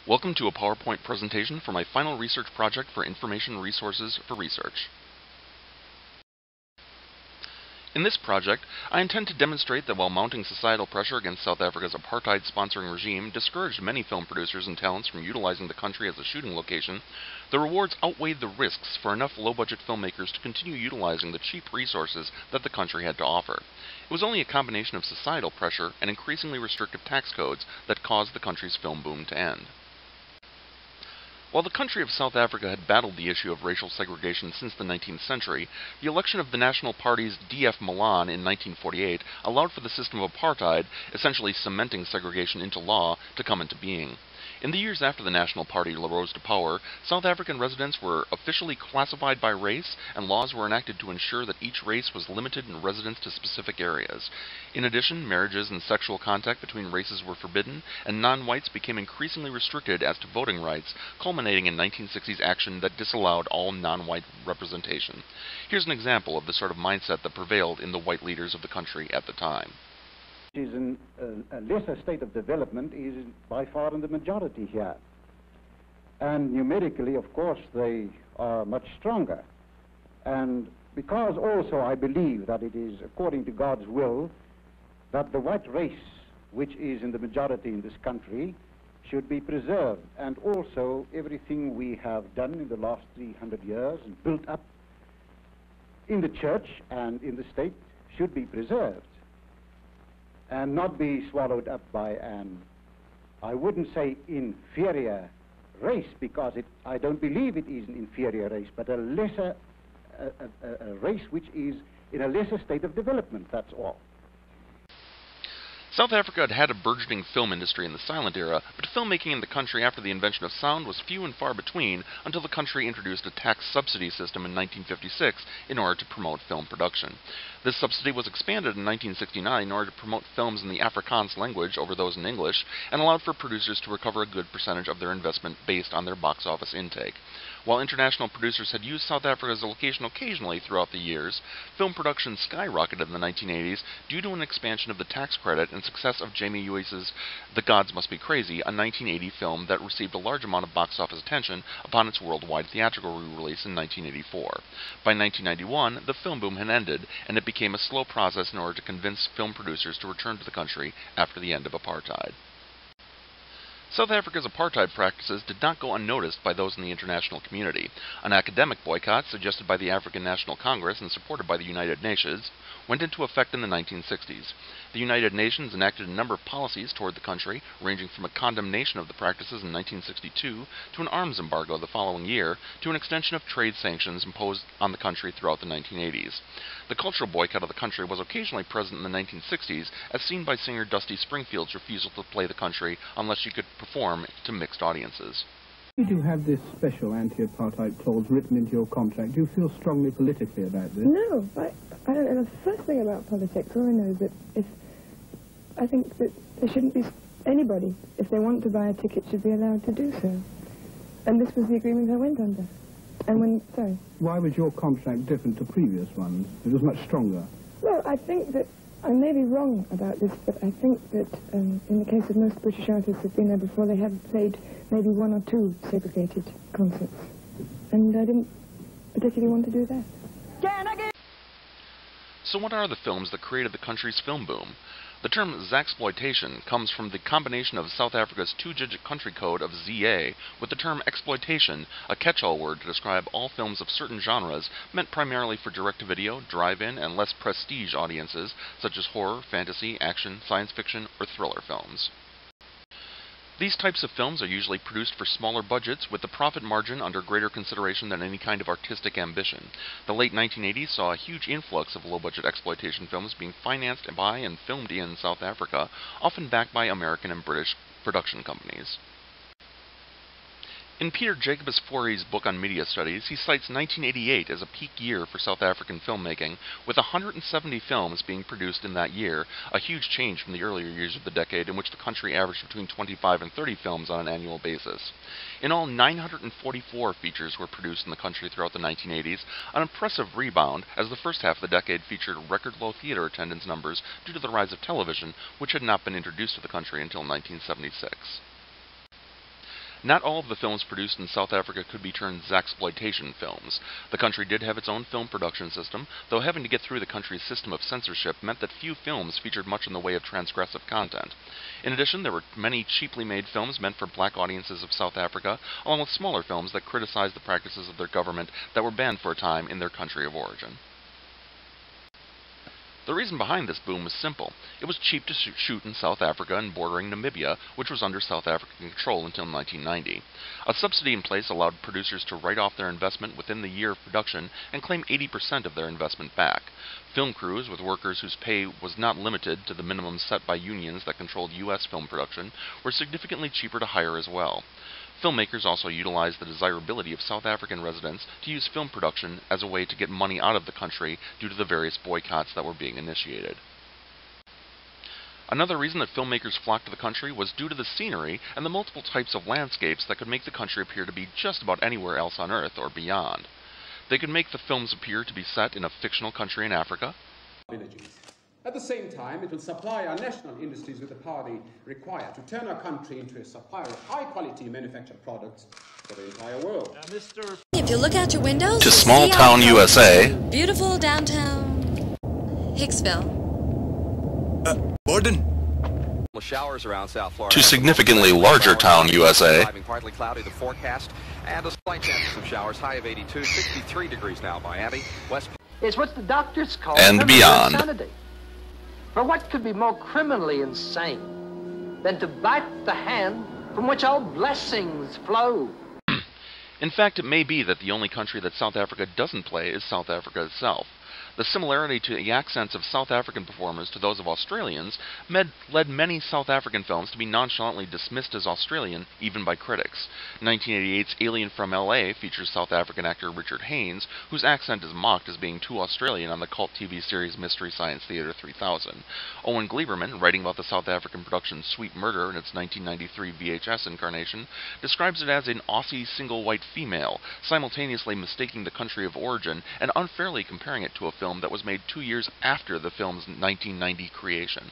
Welcome to a PowerPoint presentation for my final research project for Information Resources for Research. In this project, I intend to demonstrate that while mounting societal pressure against South Africa's apartheid-sponsoring regime discouraged many film producers and talents from utilizing the country as a shooting location, the rewards outweighed the risks for enough low-budget filmmakers to continue utilizing the cheap resources that the country had to offer. It was only a combination of societal pressure and increasingly restrictive tax codes that caused the country's film boom to end. While the country of South Africa had battled the issue of racial segregation since the 19th century, the election of the National Party's D.F. Malan in 1948 allowed for the system of apartheid, essentially cementing segregation into law, to come into being. In the years after the National Party rose to power, South African residents were officially classified by race, and laws were enacted to ensure that each race was limited in residence to specific areas. In addition, marriages and sexual contact between races were forbidden, and non-whites became increasingly restricted as to voting rights, culminating in 1960s action that disallowed all non-white representation. Here's an example of the sort of mindset that prevailed in the white leaders of the country at the time. Is in a lesser state of development is by far in the majority here. And numerically, of course, they are much stronger. And because also I believe that it is according to God's will that the white race, which is in the majority in this country, should be preserved. And also everything we have done in the last 300 years and built up in the church and in the state should be preserved and not be swallowed up by an, I wouldn't say inferior race, because I don't believe it is an inferior race, but a lesser, a race which is in a lesser state of development, that's all. South Africa had had a burgeoning film industry in the silent era, but filmmaking in the country after the invention of sound was few and far between until the country introduced a tax subsidy system in 1956 in order to promote film production. This subsidy was expanded in 1969 in order to promote films in the Afrikaans language over those in English, and allowed for producers to recover a good percentage of their investment based on their box office intake. While international producers had used South Africa as a location occasionally throughout the years, film production skyrocketed in the 1980s due to an expansion of the tax credit and success of Jamie Uys's The Gods Must Be Crazy, a 1980 film that received a large amount of box office attention upon its worldwide theatrical re-release in 1984. By 1991, the film boom had ended, and it became a slow process in order to convince film producers to return to the country after the end of apartheid. South Africa's apartheid practices did not go unnoticed by those in the international community. An academic boycott, suggested by the African National Congress and supported by the United Nations, went into effect in the 1960s. The United Nations enacted a number of policies toward the country, ranging from a condemnation of the practices in 1962 to an arms embargo the following year to an extension of trade sanctions imposed on the country throughout the 1980s. The cultural boycott of the country was occasionally present in the 1960s, as seen by singer Dusty Springfield's refusal to play the country unless she could perform to mixed audiences. You do have this special anti-apartheid clause written into your contract. Do you feel strongly politically about this? No, I don't know. The first thing about politics, all I know is that I think that there shouldn't be anybody, if they want to buy a ticket, should be allowed to do so. And this was the agreement I went under. And sorry. Why was your contract different to previous ones? It was much stronger. Well, I think that I may be wrong about this, but I think that in the case of most British artists who've been there before, they have played maybe one or two segregated concerts. And I didn't particularly want to do that. So what are the films that created the country's film boom? The term Zaxploitation comes from the combination of South Africa's two-digit country code of ZA with the term exploitation, a catch-all word to describe all films of certain genres meant primarily for direct-to-video, drive-in, and less prestige audiences such as horror, fantasy, action, science fiction, or thriller films. These types of films are usually produced for smaller budgets with the profit margin under greater consideration than any kind of artistic ambition. The late 1980s saw a huge influx of low-budget exploitation films being financed by and filmed in South Africa, often backed by American and British production companies. In Peter Jacobus Foury's book on media studies, he cites 1988 as a peak year for South African filmmaking, with 170 films being produced in that year, a huge change from the earlier years of the decade in which the country averaged between 25 and 30 films on an annual basis. In all, 944 features were produced in the country throughout the 1980s, an impressive rebound, as the first half of the decade featured record-low theater attendance numbers due to the rise of television, which had not been introduced to the country until 1976. Not all of the films produced in South Africa could be termed Zexploitation films. The country did have its own film production system, though having to get through the country's system of censorship meant that few films featured much in the way of transgressive content. In addition, there were many cheaply made films meant for black audiences of South Africa, along with smaller films that criticized the practices of their government that were banned for a time in their country of origin. The reason behind this boom was simple. It was cheap to shoot in South Africa and bordering Namibia, which was under South African control until 1990. A subsidy in place allowed producers to write off their investment within the year of production and claim 80% of their investment back. Film crews, with workers whose pay was not limited to the minimum set by unions that controlled U.S. film production, were significantly cheaper to hire as well. Filmmakers also utilized the desirability of South African residents to use film production as a way to get money out of the country due to the various boycotts that were being initiated. Another reason that filmmakers flocked to the country was due to the scenery and the multiple types of landscapes that could make the country appear to be just about anywhere else on Earth or beyond. They could make the films appear to be set in a fictional country in Africa. At the same time, it will supply our national industries with the power they require to turn our country into a supplier of high-quality manufactured products for the entire world. If you look out your windows, To small town USA. Beautiful downtown Hicksville. Borden. Showers around South Florida. To significantly larger town USA. Partly cloudy, the forecast, and a slight chance of some showers. High of 82, 63 degrees now, Miami. West. It's what the doctors call And beyond. insanity. For what could be more criminally insane than to bite the hand from which all blessings flow? In fact, it may be that the only country that South Africa doesn't play is South Africa itself. The similarity to the accents of South African performers to those of Australians led many South African films to be nonchalantly dismissed as Australian, even by critics. 1988's Alien from L.A. features South African actor Richard Haynes, whose accent is mocked as being too Australian on the cult TV series Mystery Science Theater 3000. Owen Gleiberman, writing about the South African production Sweet Murder in its 1993 VHS incarnation, describes it as an Aussie single white female, simultaneously mistaking the country of origin and unfairly comparing it to a film that was made 2 years after the film's 1990 creation.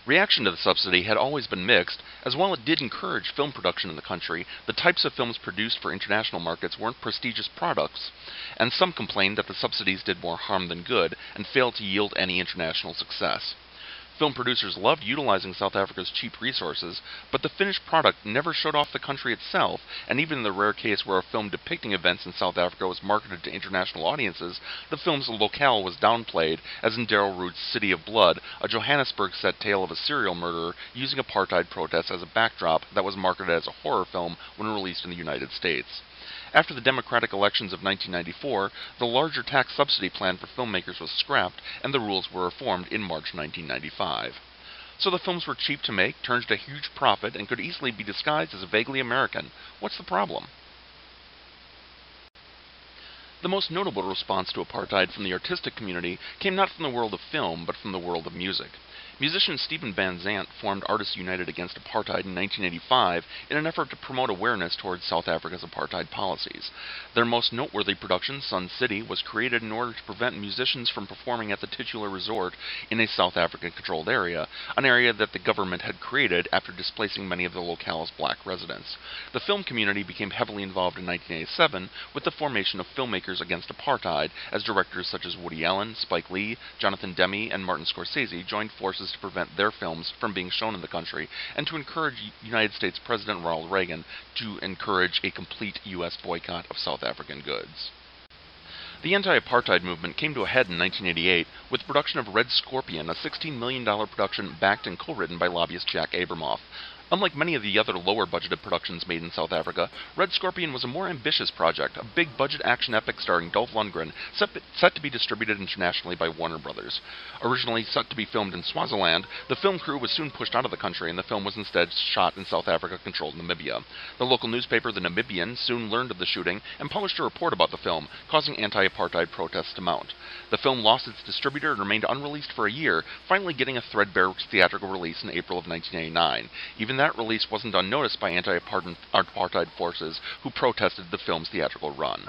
Reaction to the subsidy had always been mixed. As while it did encourage film production in the country, the types of films produced for international markets weren't prestigious products, and some complained that the subsidies did more harm than good and failed to yield any international success. Film producers loved utilizing South Africa's cheap resources, but the finished product never showed off the country itself, and even in the rare case where a film depicting events in South Africa was marketed to international audiences, the film's locale was downplayed, as in Daryl Root's City of Blood, a Johannesburg-set tale of a serial murderer using apartheid protests as a backdrop that was marketed as a horror film when released in the United States. After the democratic elections of 1994, the larger tax subsidy plan for filmmakers was scrapped, and the rules were reformed in March 1995. So the films were cheap to make, turned a huge profit, and could easily be disguised as vaguely American. What's the problem? The most notable response to apartheid from the artistic community came not from the world of film, but from the world of music. Musician Stephen Van Zandt formed Artists United Against Apartheid in 1985 in an effort to promote awareness towards South Africa's apartheid policies. Their most noteworthy production, Sun City, was created in order to prevent musicians from performing at the titular resort in a South African-controlled area, an area that the government had created after displacing many of the locale's black residents. The film community became heavily involved in 1987 with the formation of Filmmakers Against Apartheid, as directors such as Woody Allen, Spike Lee, Jonathan Demme, and Martin Scorsese joined forces to prevent their films from being shown in the country, and to encourage United States President Ronald Reagan to encourage a complete U.S. boycott of South African goods. The anti-apartheid movement came to a head in 1988 with the production of Red Scorpion, a $16 million production backed and co-written by lobbyist Jack Abramoff. Unlike many of the other lower-budgeted productions made in South Africa, Red Scorpion was a more ambitious project, a big-budget action epic starring Dolph Lundgren, set to be distributed internationally by Warner Brothers. Originally set to be filmed in Swaziland, the film crew was soon pushed out of the country, and the film was instead shot in South Africa-controlled Namibia. The local newspaper, The Namibian, soon learned of the shooting and published a report about the film, causing anti-apartheid protests to mount. The film lost its distributor and remained unreleased for a year, finally getting a threadbare theatrical release in April of 1989. Even that release wasn't unnoticed by anti-apartheid forces who protested the film's theatrical run.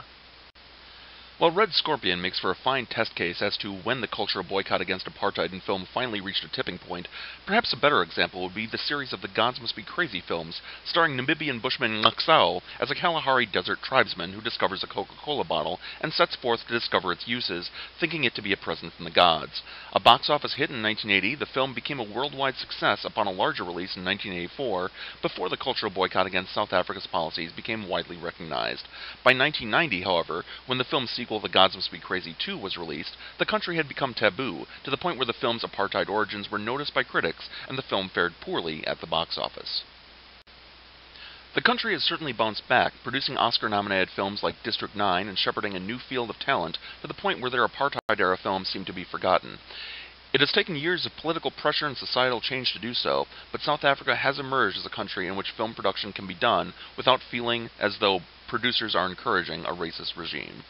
While Red Scorpion makes for a fine test case as to when the cultural boycott against apartheid in film finally reached a tipping point, perhaps a better example would be the series of the Gods Must Be Crazy films, starring Namibian bushman Ngaksao as a Kalahari desert tribesman who discovers a Coca-Cola bottle and sets forth to discover its uses, thinking it to be a present from the gods. A box office hit in 1980, the film became a worldwide success upon a larger release in 1984, before the cultural boycott against South Africa's policies became widely recognized. By 1990, however, when the film's sequel, The Gods Must Be Crazy 2, was released, the country had become taboo, to the point where the film's apartheid origins were noticed by critics, and the film fared poorly at the box office. The country has certainly bounced back, producing Oscar-nominated films like District 9 and shepherding a new field of talent to the point where their apartheid-era films seem to be forgotten. It has taken years of political pressure and societal change to do so, but South Africa has emerged as a country in which film production can be done without feeling as though producers are encouraging a racist regime.